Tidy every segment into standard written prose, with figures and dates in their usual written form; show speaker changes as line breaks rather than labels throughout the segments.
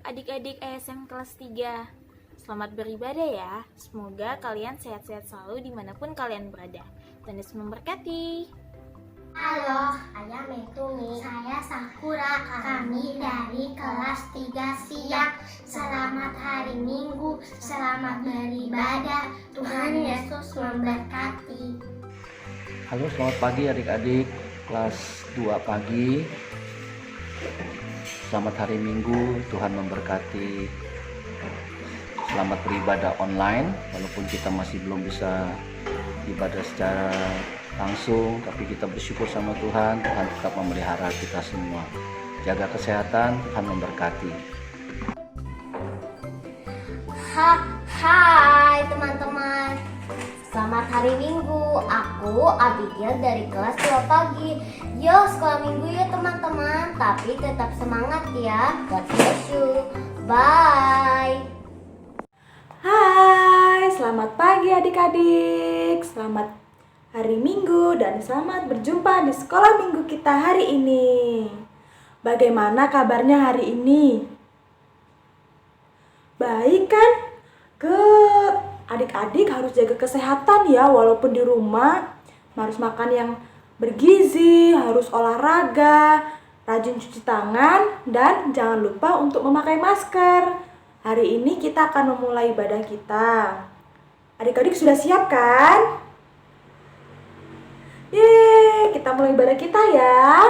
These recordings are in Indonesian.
adik-adik ASM kelas 3. Selamat beribadah ya. Semoga kalian sehat-sehat selalu dimanapun kalian berada. Tuhan Yesus memberkati.
Halo, saya Metumi. Saya Sakura. Kami dari kelas 3 siang. Selamat hari Minggu. Selamat beribadah. Tuhan Yesus memberkati.
Halo, selamat pagi adik-adik kelas 2 pagi. Selamat hari Minggu, Tuhan memberkati. Selamat beribadah online, walaupun kita masih belum bisa ibadah secara langsung, tapi kita bersyukur sama Tuhan. Tuhan tetap memelihara kita semua. Jaga kesehatan, Tuhan memberkati.
Hai teman-teman. Selamat hari Minggu. Aku Abigail dari kelas 2 pagi. Yo, sekolah Minggu ya teman-teman. Tapi tetap semangat ya. God bless you. Bye.
Hai, selamat pagi adik-adik. Selamat hari Minggu dan selamat berjumpa di sekolah Minggu kita hari ini. Bagaimana kabarnya hari ini? Baik kan? Adik-adik harus jaga kesehatan ya, walaupun di rumah harus makan yang bergizi, harus olahraga, rajin cuci tangan, dan jangan lupa untuk memakai masker. Hari ini kita akan memulai ibadah kita. Adik-adik sudah siap kan? Yeay, kita mulai ibadah kita ya.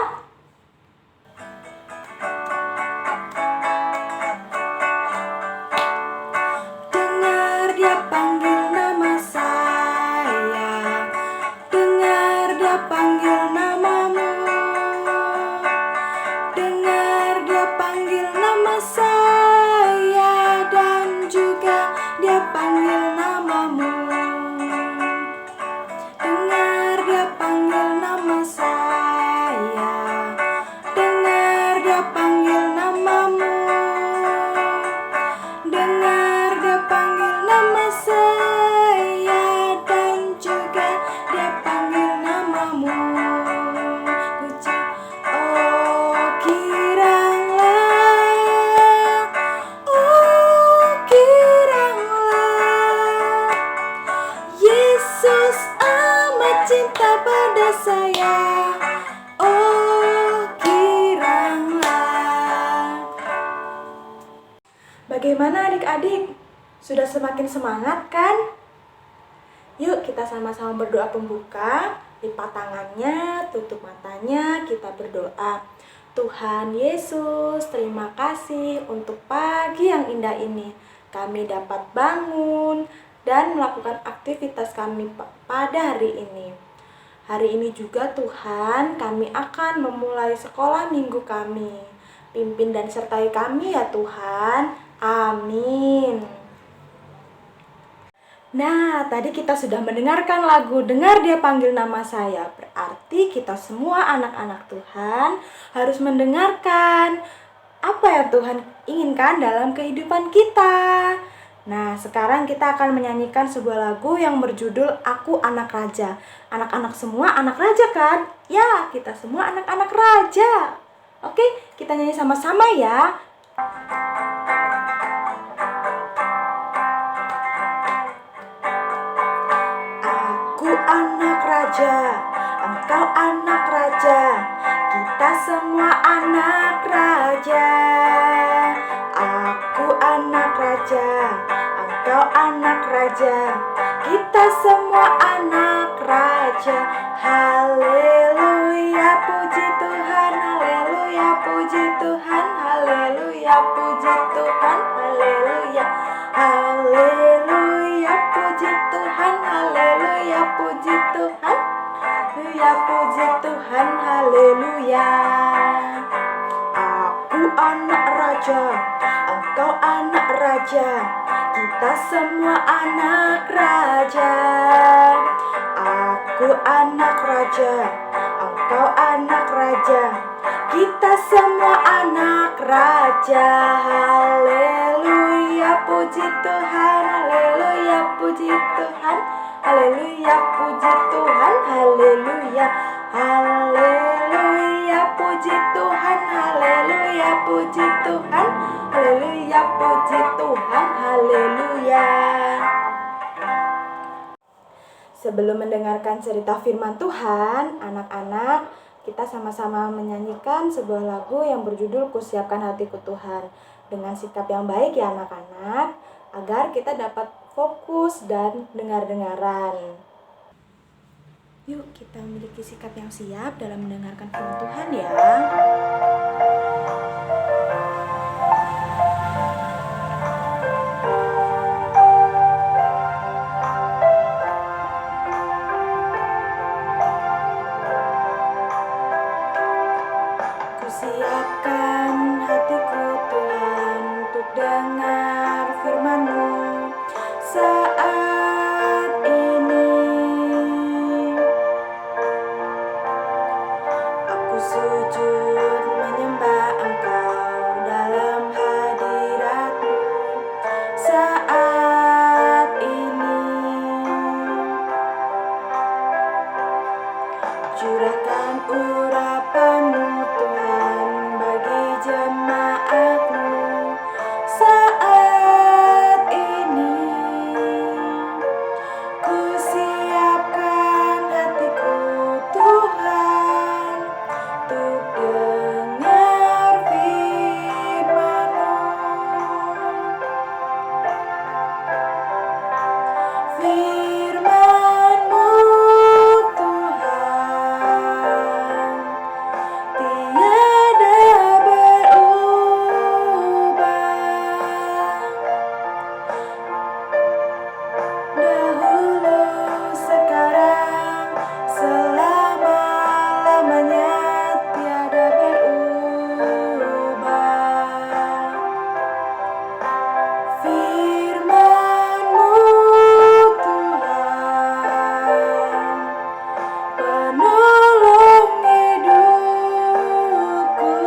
Dengar dia panggil nama saya, dengar dia panggil namamu, dengar dia panggil nama saya dan juga dia panggil namamu. Dengar dia panggil nama saya, dengar dia panggil namamu, dengar dia panggil nama saya dan juga dia panggil namamu. Oh kiranglah, Yesus amat cinta pada saya. Oh kiranglah. Bagaimana adik-adik? Sudah semakin semangat kan? Yuk kita sama-sama berdoa pembuka. Lipat tangannya, tutup matanya, kita berdoa. Tuhan Yesus, terima kasih untuk pagi yang indah ini. Kami dapat bangun dan melakukan aktivitas kami pada hari ini. Hari ini juga Tuhan, kami akan memulai sekolah minggu kami. Pimpin dan sertai kami ya Tuhan. Amin. Nah, tadi kita sudah mendengarkan lagu Dengar Dia Panggil Nama Saya. Berarti kita semua anak-anak Tuhan harus mendengarkan apa yang Tuhan inginkan dalam kehidupan kita. Nah, sekarang kita akan menyanyikan sebuah lagu yang berjudul Aku Anak Raja. Anak-anak semua anak raja kan? Ya, kita semua anak-anak raja. Oke, kita nyanyi sama-sama ya. Aku anak raja, engkau anak raja, kita semua anak raja. Aku anak raja, engkau anak raja, kita semua anak raja. Haleluya, puji Tuhan, haleluya, puji Tuhan, haleluya, puji Tuhan, haleluya. Haleluya, puji Tuhan, haleluya, puji Tuhan, haleluya, puji Tuhan, haleluya. Aku anak raja, engkau anak raja, kita semua anak raja. Aku anak raja, engkau anak raja, kita semua anak raja. Haleluya, puji Tuhan, haleluya, puji Tuhan, haleluya, puji Tuhan, haleluya. Haleluya, puji Tuhan, haleluya, puji Tuhan, haleluya, Sebelum mendengarkan cerita firman Tuhan, anak-anak, kita sama-sama menyanyikan sebuah lagu yang berjudul Kusiapkan Hatiku Tuhan. Dengan sikap yang baik ya anak-anak, agar kita dapat fokus dan dengar-dengaran. Yuk kita memiliki sikap yang siap dalam mendengarkan firman Tuhan ya. Siapkan hatiku Tuhan untuk dengar firman-Mu saat ini. Aku sujud menyembah Engkau dalam hadirat-Mu saat ini. Curahkan urapan-Mu Tuhan bagi jemaat-Mu saat ini. Ku siapkan hatiku Tuhan untuk dengar firman-Mu. Firman-Mu Tuhan tiada berubah, dahulu, sekarang, selama-lamanya tiada berubah. Firman-Mu Tuhan penolong hidupku.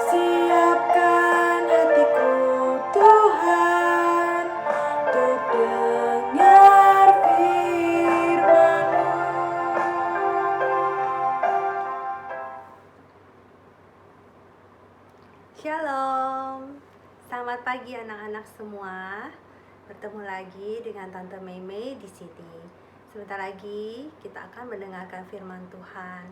Siapkan hatiku Tuhan untuk dengar firman-Mu.
Shalom, selamat pagi anak-anak semua. Bertemu lagi dengan Tante Mei di sini. Sebentar lagi kita akan mendengarkan firman Tuhan.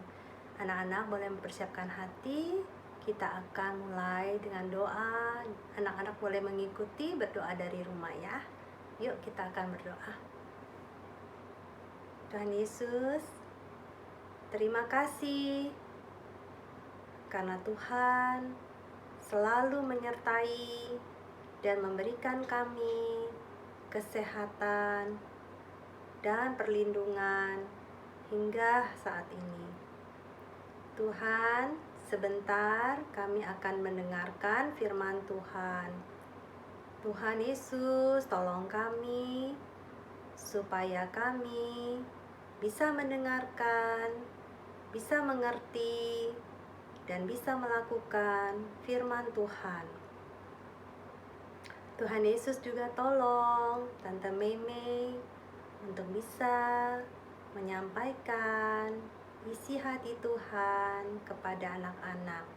Anak-anak boleh mempersiapkan hati. Kita akan mulai dengan doa. Anak-anak boleh mengikuti berdoa dari rumah ya. Yuk kita akan berdoa. Tuhan Yesus, terima kasih karena Tuhan selalu menyertai dan memberikan kami kesehatan dan perlindungan hingga saat ini. Tuhan, sebentar kami akan mendengarkan firman Tuhan. Tuhan Yesus, tolong kami supaya kami bisa mendengarkan, bisa mengerti, dan bisa melakukan firman Tuhan. Tuhan Yesus juga tolong Tante Mei untuk bisa menyampaikan isi hati Tuhan kepada anak-anak.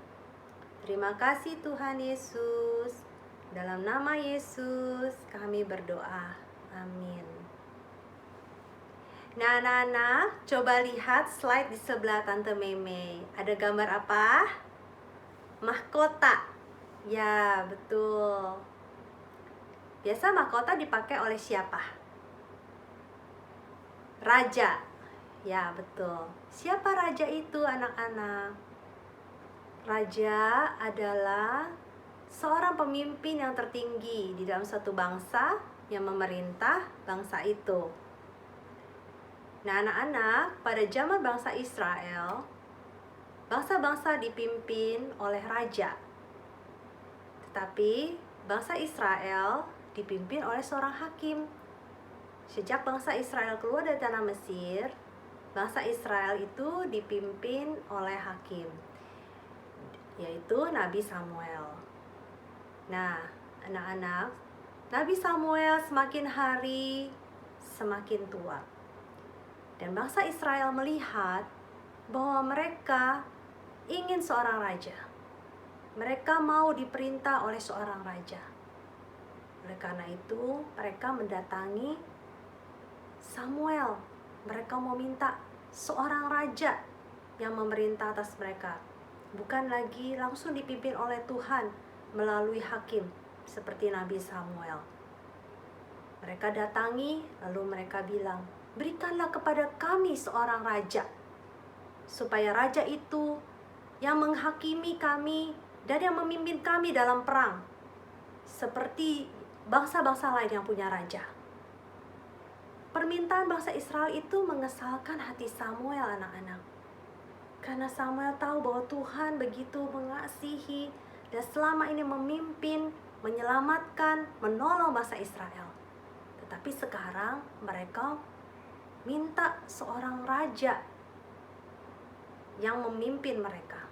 Terima kasih Tuhan Yesus. Dalam nama Yesus kami berdoa. Amin. Nah anak-anak, coba lihat slide di sebelah Tante Mei. Ada gambar apa? Mahkota. Ya, betul. Biasa mahkota dipakai oleh siapa? Raja. Ya, betul. Siapa raja itu anak-anak? Raja adalah seorang pemimpin yang tertinggi di dalam suatu bangsa yang memerintah bangsa itu. Nah anak-anak, pada zaman bangsa Israel, bangsa-bangsa dipimpin oleh raja. Tetapi bangsa Israel dipimpin oleh seorang hakim. Sejak bangsa Israel keluar dari tanah Mesir, bangsa Israel itu dipimpin oleh hakim, yaitu Nabi Samuel. Nah, anak-anak, Nabi Samuel semakin hari semakin tua. Dan bangsa Israel melihat bahwa mereka ingin seorang raja. Mereka mau diperintah oleh seorang raja. Oleh karena itu, mereka mendatangi Samuel. Mereka mau minta seorang raja yang memerintah atas mereka, bukan lagi langsung dipimpin oleh Tuhan melalui hakim seperti Nabi Samuel. Mereka datangi, lalu mereka bilang, berikanlah kepada kami seorang raja, supaya raja itu yang menghakimi kami dan yang memimpin kami dalam perang, seperti bangsa-bangsa lain yang punya raja. Permintaan bangsa Israel itu mengesalkan hati Samuel, anak-anak. Karena Samuel tahu bahwa Tuhan begitu mengasihi dan selama ini memimpin, menyelamatkan, menolong bangsa Israel. Tetapi sekarang mereka minta seorang raja yang memimpin mereka.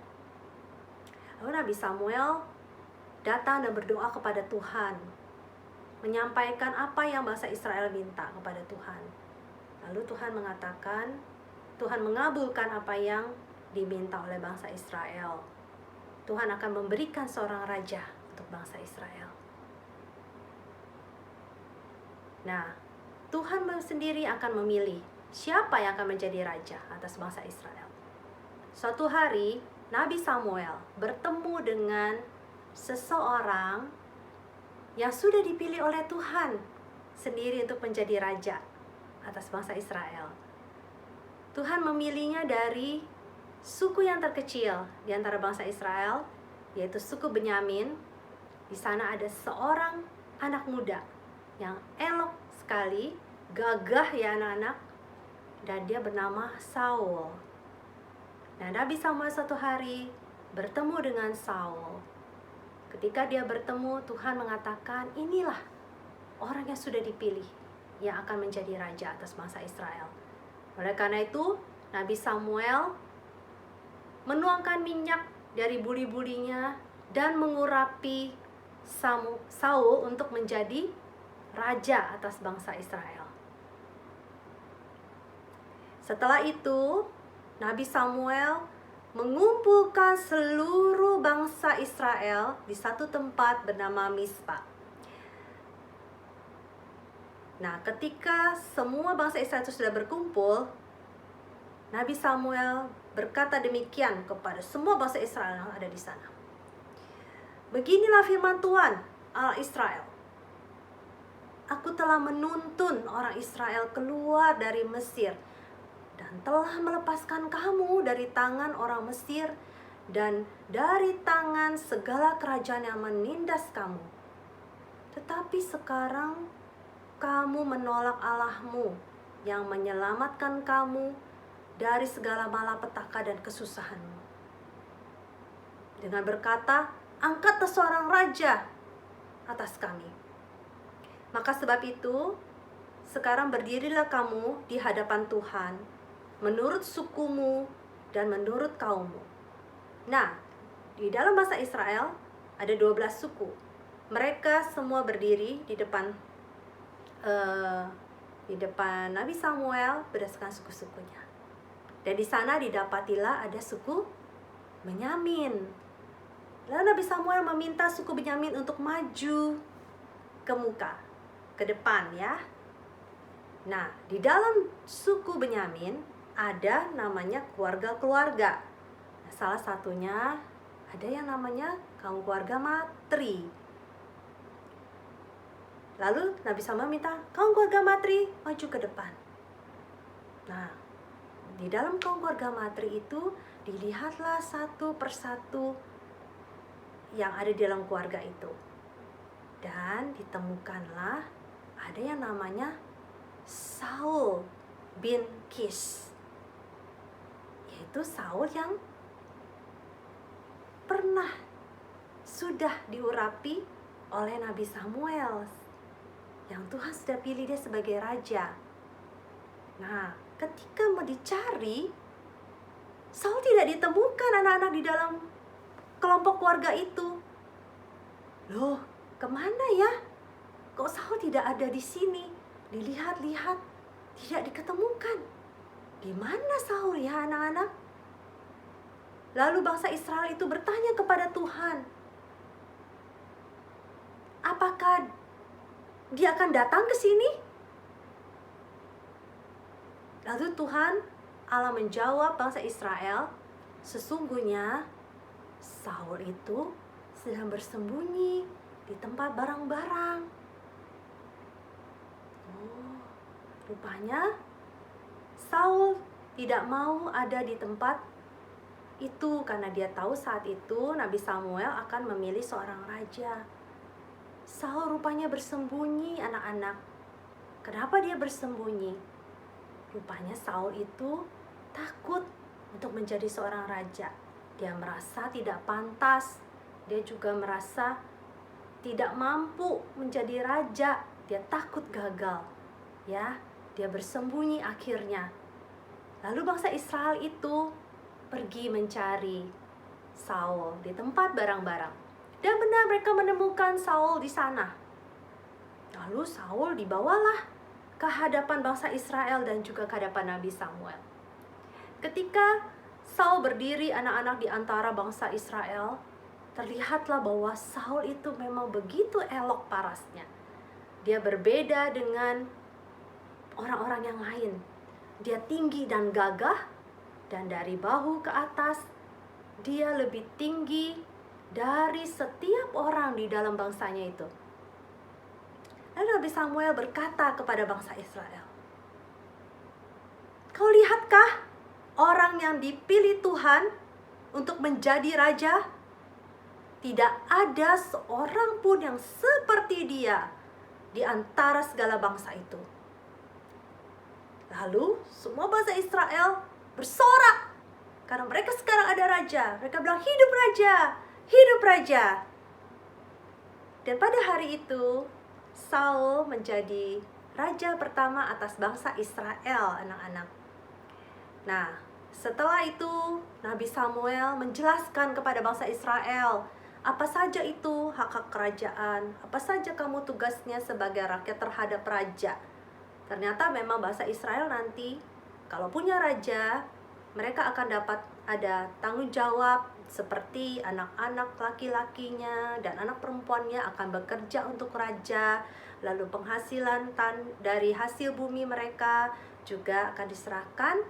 Lalu Nabi Samuel datang dan berdoa kepada Tuhan, menyampaikan apa yang bangsa Israel minta kepada Tuhan. Lalu Tuhan mengatakan, Tuhan mengabulkan apa yang diminta oleh bangsa Israel. Tuhan akan memberikan seorang raja untuk bangsa Israel. Nah, Tuhan sendiri akan memilih siapa yang akan menjadi raja atas bangsa Israel. Suatu hari, Nabi Samuel bertemu dengan seseorang yang sudah dipilih oleh Tuhan sendiri untuk menjadi raja atas bangsa Israel. Tuhan memilihnya dari suku yang terkecil di antara bangsa Israel, yaitu suku Benyamin. Di sana ada seorang anak muda yang elok sekali, gagah ya anak-anak, dan dia bernama Saul. Nah, Nabi Samuel suatu hari bertemu dengan Saul. Ketika dia bertemu, Tuhan mengatakan, inilah orang yang sudah dipilih yang akan menjadi raja atas bangsa Israel. Oleh karena itu, Nabi Samuel menuangkan minyak dari buli-bulinya dan mengurapi Saul untuk menjadi raja atas bangsa Israel. Setelah itu, Nabi Samuel mengumpulkan seluruh bangsa Israel di satu tempat bernama Mizpah. Nah, ketika semua bangsa Israel itu sudah berkumpul, Nabi Samuel berkata demikian kepada semua bangsa Israel yang ada di sana. Beginilah firman Tuhan, Allah Israel. Aku telah menuntun orang Israel keluar dari Mesir dan telah melepaskan kamu dari tangan orang Mesir dan dari tangan segala kerajaan yang menindas kamu. Tetapi sekarang kamu menolak Allahmu yang menyelamatkan kamu dari segala malapetaka dan kesusahanmu, dengan berkata, angkatlah seorang raja atas kami. Maka sebab itu, sekarang berdirilah kamu di hadapan Tuhan, menurut sukumu dan menurut kaummu. Nah, di dalam bahasa Israel ada 12 suku. Mereka semua berdiri di depan Nabi Samuel berdasarkan suku-sukunya. Dan di sana didapatilah ada suku Benyamin. Lalu Nabi Samuel meminta suku Benyamin untuk maju ke muka, ke depan ya. Nah, di dalam suku Benyamin ada namanya keluarga-keluarga. Nah, salah satunya ada yang namanya kaum keluarga Matri. Lalu Nabi Samuel minta kaum keluarga Matri maju ke depan. Nah, di dalam kaum keluarga Matri itu dilihatlah satu persatu yang ada di dalam keluarga itu. Dan ditemukanlah ada yang namanya Saul bin Kish. Yaitu Saul yang pernah sudah diurapi oleh Nabi Samuel, yang Tuhan sudah pilih dia sebagai raja. Nah, ketika mau dicari, Saul tidak ditemukan anak-anak di dalam kelompok keluarga itu. Loh, kemana ya? Kok Saul tidak ada di sini? Dilihat-lihat, tidak diketemukan. Di mana Saul ya anak-anak? Lalu bangsa Israel itu bertanya kepada Tuhan, apakah dia akan datang ke sini? Lalu Tuhan Allah menjawab bangsa Israel, sesungguhnya Saul itu sedang bersembunyi di tempat barang-barang. Oh, rupanya Saul tidak mau ada di tempat itu karena dia tahu saat itu Nabi Samuel akan memilih seorang raja. Saul rupanya bersembunyi, anak-anak. Kenapa dia bersembunyi? Rupanya Saul itu takut untuk menjadi seorang raja. Dia merasa tidak pantas. Dia juga merasa tidak mampu menjadi raja. Dia takut gagal. Ya, dia bersembunyi akhirnya. Lalu bangsa Israel itu pergi mencari Saul di tempat barang-barang. Dan benar mereka menemukan Saul di sana. Lalu Saul dibawalah ke hadapan bangsa Israel dan juga ke hadapan Nabi Samuel. Ketika Saul berdiri anak-anak di antara bangsa Israel, terlihatlah bahwa Saul itu memang begitu elok parasnya. Dia berbeda dengan orang-orang yang lain. Dia tinggi dan gagah, dan dari bahu ke atas dia lebih tinggi dari setiap orang di dalam bangsanya itu. Lalu Nabi Samuel berkata kepada bangsa Israel, "Kau lihatkah orang yang dipilih Tuhan untuk menjadi raja? Tidak ada seorang pun yang seperti dia di antara segala bangsa itu." Lalu semua bangsa Israel bersorak karena mereka sekarang ada raja. Mereka bilang, "Hidup raja, hidup raja." Dan pada hari itu Saul menjadi raja pertama atas bangsa Israel, anak-anak. Nah, setelah itu Nabi Samuel menjelaskan kepada bangsa Israel apa saja itu hak-hak kerajaan, apa saja kamu tugasnya sebagai rakyat terhadap raja. Ternyata memang bangsa Israel nanti kalau punya raja, mereka akan dapat ada tanggung jawab seperti anak-anak laki-lakinya dan anak perempuannya akan bekerja untuk raja. Lalu penghasilan dari hasil bumi mereka juga akan diserahkan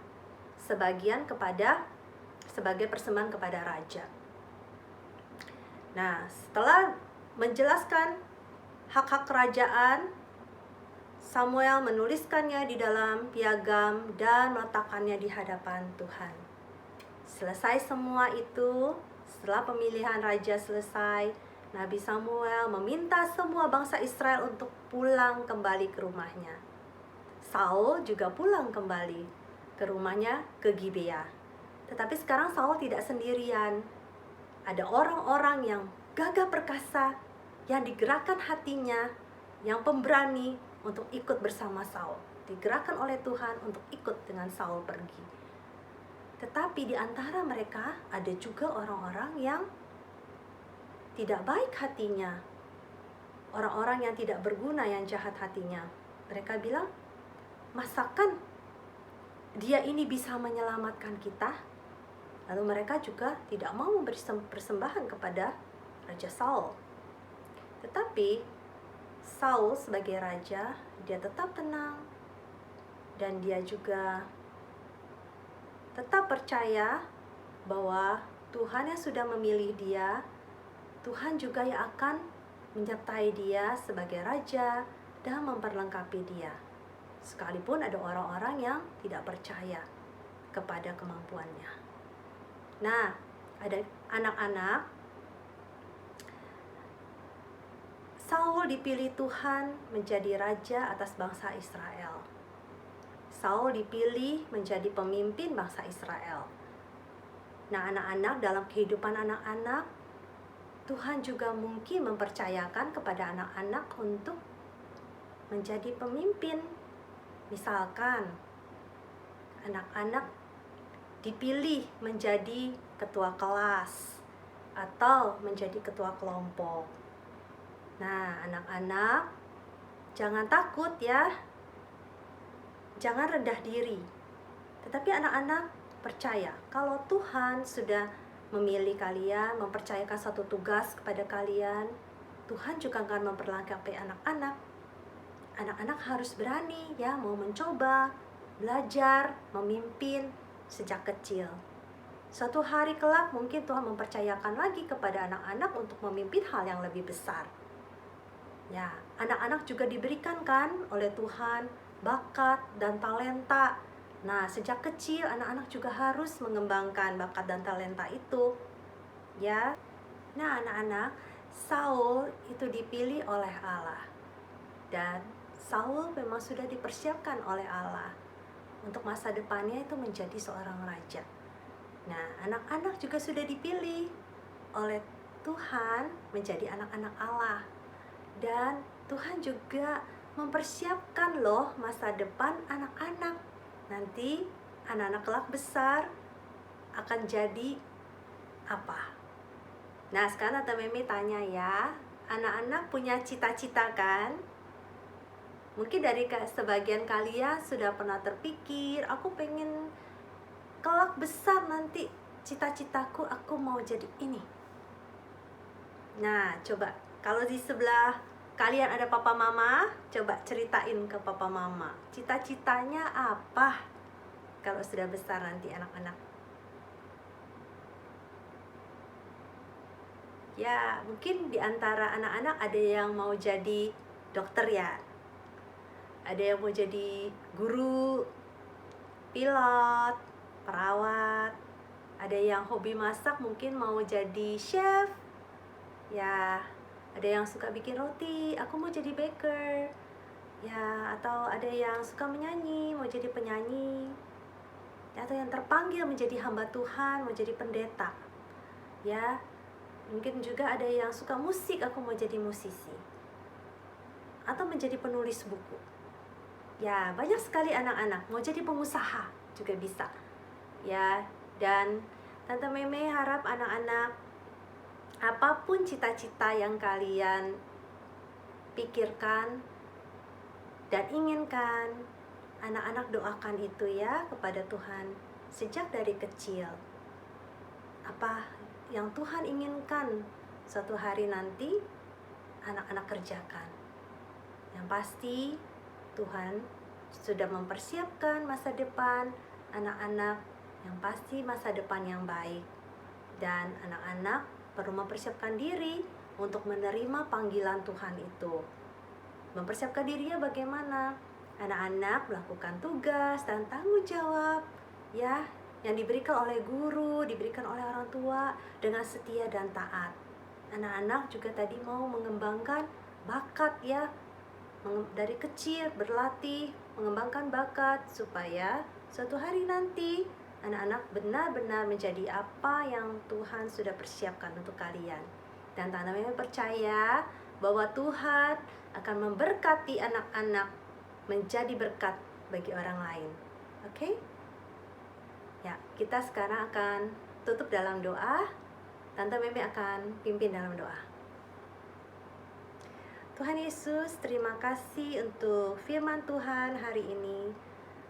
sebagai persembahan kepada raja. Nah, setelah menjelaskan hak-hak kerajaan, Samuel menuliskannya di dalam piagam dan meletakkannya di hadapan Tuhan. Selesai semua itu, setelah pemilihan raja selesai, Nabi Samuel meminta semua bangsa Israel untuk pulang kembali ke rumahnya. Saul juga pulang kembali ke rumahnya ke Gibea. Tetapi sekarang Saul tidak sendirian. Ada orang-orang yang gagah perkasa, yang digerakkan hatinya, yang pemberani untuk ikut bersama Saul, digerakkan oleh Tuhan untuk ikut dengan Saul pergi. Tetapi di antara mereka ada juga orang-orang yang tidak baik hatinya, orang-orang yang tidak berguna, yang jahat hatinya. Mereka bilang, "Masakan dia ini bisa menyelamatkan kita?" Lalu mereka juga tidak mau memberi persembahan kepada Raja Saul. Tetapi Saul sebagai raja, dia tetap tenang dan dia juga tetap percaya bahwa Tuhan yang sudah memilih dia, Tuhan juga yang akan menyertai dia sebagai raja dan memperlengkapi dia. Sekalipun ada orang-orang yang tidak percaya kepada kemampuannya. Nah, ada anak-anak, Saul dipilih Tuhan menjadi raja atas bangsa Israel. Saul dipilih menjadi pemimpin bangsa Israel. Nah, anak-anak, dalam kehidupan anak-anak, Tuhan juga mungkin mempercayakan kepada anak-anak untuk menjadi pemimpin. Misalkan, anak-anak dipilih menjadi ketua kelas atau menjadi ketua kelompok. Nah, anak-anak, jangan takut ya. Jangan rendah diri. Tetapi anak-anak percaya kalau Tuhan sudah memilih kalian, mempercayakan satu tugas kepada kalian, Tuhan juga akan memperlengkapi anak-anak. Anak-anak harus berani ya, mau mencoba, belajar memimpin sejak kecil. Suatu hari kelak mungkin Tuhan mempercayakan lagi kepada anak-anak untuk memimpin hal yang lebih besar. Ya, anak-anak juga diberikan kan oleh Tuhan bakat dan talenta. Nah, sejak kecil anak-anak juga harus mengembangkan bakat dan talenta itu. Ya. Nah, anak-anak, Saul itu dipilih oleh Allah. Dan Saul memang sudah dipersiapkan oleh Allah untuk masa depannya itu menjadi seorang raja. Nah, anak-anak juga sudah dipilih oleh Tuhan menjadi anak-anak Allah. Dan Tuhan juga mempersiapkan loh masa depan anak-anak. Nanti anak-anak kelak besar akan jadi apa? Nah, sekarang Tante Meme tanya ya, anak-anak punya cita-cita kan? Mungkin dari sebagian kalian sudah pernah terpikir, aku pengen kelak besar nanti cita-citaku aku mau jadi ini. Nah, coba kalau di sebelah kalian ada papa mama, coba ceritain ke papa mama, cita-citanya apa kalau sudah besar nanti anak-anak? Ya, mungkin di antara anak-anak ada yang mau jadi dokter ya. Ada yang mau jadi guru, pilot, perawat. Ada yang hobi masak mungkin mau jadi chef. Ya, ada yang suka bikin roti, aku mau jadi baker. Ya, atau ada yang suka menyanyi, mau jadi penyanyi. Atau yang terpanggil menjadi hamba Tuhan, mau jadi pendeta. Ya, mungkin juga ada yang suka musik, aku mau jadi musisi. Atau menjadi penulis buku. Ya, banyak sekali anak-anak mau jadi pengusaha juga bisa. Ya, dan Tante Meme harap anak-anak apapun cita-cita yang kalian pikirkan dan inginkan, anak-anak doakan itu ya kepada Tuhan sejak dari kecil. Apa yang Tuhan inginkan suatu hari nanti anak-anak kerjakan. Yang pasti Tuhan sudah mempersiapkan masa depan anak-anak, yang pasti masa depan yang baik. Dan anak-anak perlu mempersiapkan diri untuk menerima panggilan Tuhan itu. Mempersiapkan dirinya bagaimana? Anak-anak melakukan tugas dan tanggung jawab ya, yang diberikan oleh guru, diberikan oleh orang tua dengan setia dan taat. Anak-anak juga tadi mau mengembangkan bakat ya, dari kecil berlatih, mengembangkan bakat supaya suatu hari nanti anak-anak benar-benar menjadi apa yang Tuhan sudah persiapkan untuk kalian. Dan Tante Meme percaya bahwa Tuhan akan memberkati anak-anak menjadi berkat bagi orang lain. Oke? Ya, kita sekarang akan tutup dalam doa. Tante Meme akan pimpin dalam doa. Tuhan Yesus, terima kasih untuk firman Tuhan hari ini.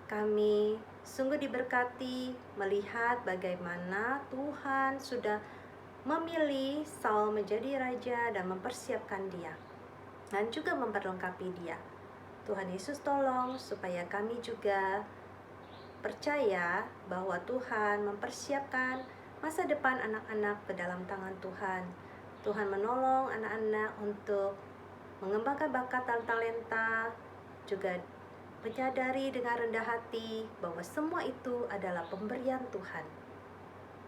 Kami sungguh diberkati melihat bagaimana Tuhan sudah memilih Saul menjadi raja dan mempersiapkan dia, dan juga memperlengkapi dia. Tuhan Yesus tolong supaya kami juga percaya bahwa Tuhan mempersiapkan masa depan anak-anak ke dalam tangan Tuhan. Tuhan menolong anak-anak untuk mengembangkan bakat dan talenta, juga menyadari dengan rendah hati bahwa semua itu adalah pemberian Tuhan.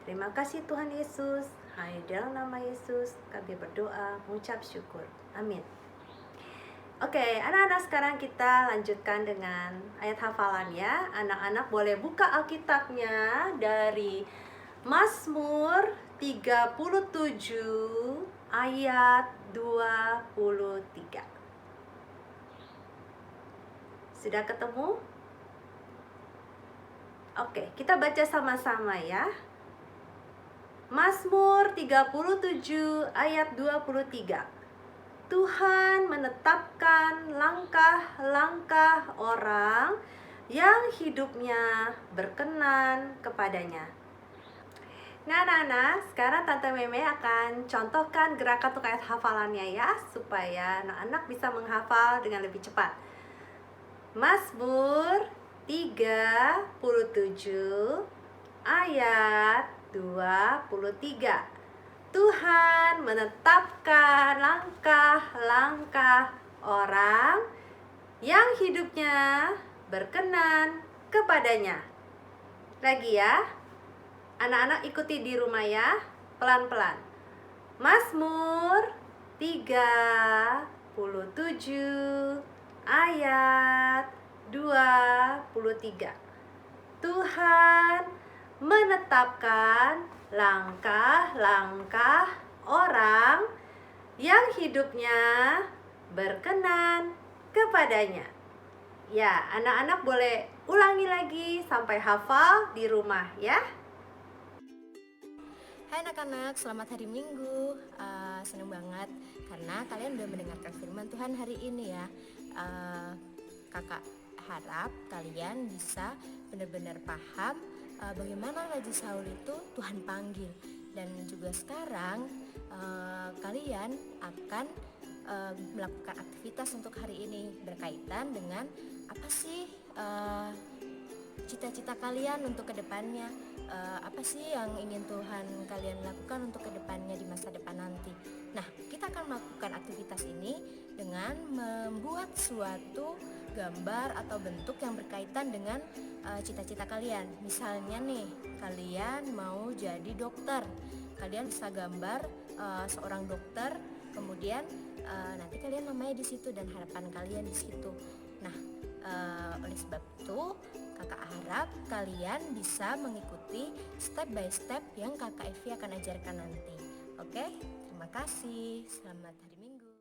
Terima kasih Tuhan Yesus. Hanya dalam nama Yesus kami berdoa, mengucap syukur. Amin. Oke, anak-anak, sekarang kita lanjutkan dengan ayat hafalan ya. Anak-anak boleh buka Alkitabnya dari Mazmur 37 ayat 23. Sudah ketemu? Oke, kita baca sama-sama ya. Mazmur 37 ayat 23. Tuhan menetapkan langkah-langkah orang yang hidupnya berkenan kepadanya. Nah, anak-anak, sekarang Tante Meme akan contohkan gerakan untuk ayat hafalannya ya, supaya anak-anak bisa menghafal dengan lebih cepat. Mazmur 37 ayat 23. Tuhan menetapkan langkah-langkah orang yang hidupnya berkenan kepadanya. Lagi ya, anak-anak ikuti di rumah ya, pelan-pelan. Mazmur 37 ayat 23. Tuhan menetapkan langkah-langkah orang yang hidupnya berkenan kepadanya. Ya, anak-anak boleh ulangi lagi sampai hafal di rumah ya.
Hai anak-anak, selamat hari Minggu. Seneng banget karena kalian udah mendengarkan firman Tuhan hari ini ya. Kakak harap kalian bisa benar-benar paham bagaimana Raja Saul itu Tuhan panggil. Dan juga sekarang kalian akan melakukan aktivitas untuk hari ini berkaitan dengan apa sih cita-cita kalian untuk kedepannya, apa sih yang ingin Tuhan kalian lakukan untuk kedepannya di masa depan nanti. Nah, kita akan melakukan aktivitas ini dengan membuat suatu gambar atau bentuk yang berkaitan dengan cita-cita kalian. Misalnya nih, kalian mau jadi dokter, kalian bisa gambar seorang dokter, kemudian nanti kalian namanya di situ dan harapan kalian di situ. Nah, oleh sebab itu kakak harap kalian bisa mengikuti step by step yang kakak Evi akan ajarkan nanti. Oke, terima kasih. Selamat hari Minggu.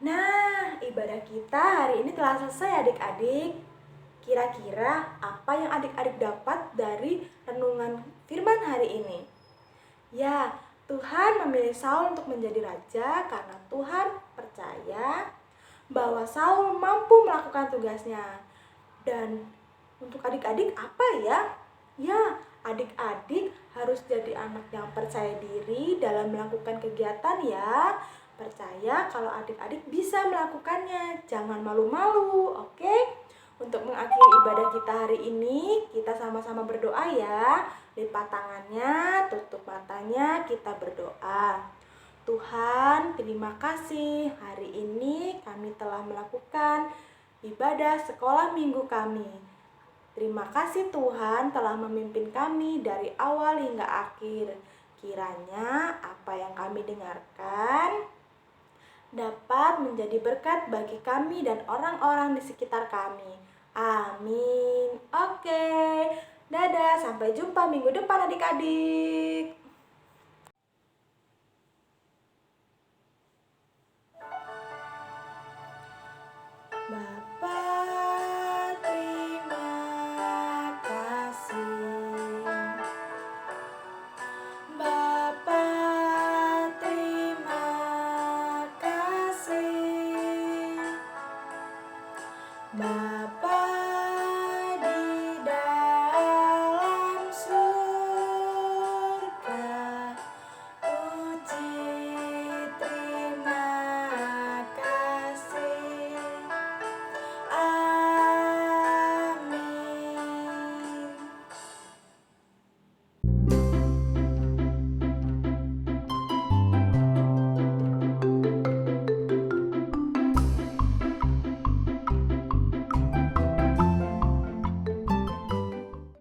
Nah, ibadah kita hari ini telah selesai adik-adik. Kira-kira apa yang adik-adik dapat dari renungan firman hari ini? Ya, Tuhan memilih Saul untuk menjadi raja karena Tuhan percaya bahwa Saul mampu melakukan tugasnya. Dan untuk adik-adik apa ya? Ya, adik-adik harus jadi anak yang percaya diri dalam melakukan kegiatan ya. Percaya kalau adik-adik bisa melakukannya, jangan malu-malu, oke? Untuk mengakhiri ibadah kita hari ini, kita sama-sama berdoa ya. Lipat tangannya, tutup matanya, kita berdoa. Tuhan, terima kasih hari ini kami telah melakukan ibadah sekolah minggu kami. Terima kasih Tuhan telah memimpin kami dari awal hingga akhir. Kiranya apa yang kami dengarkan dapat menjadi berkat bagi kami dan orang-orang di sekitar kami. Amin. Oke, dadah, sampai jumpa minggu depan adik-adik. Bapa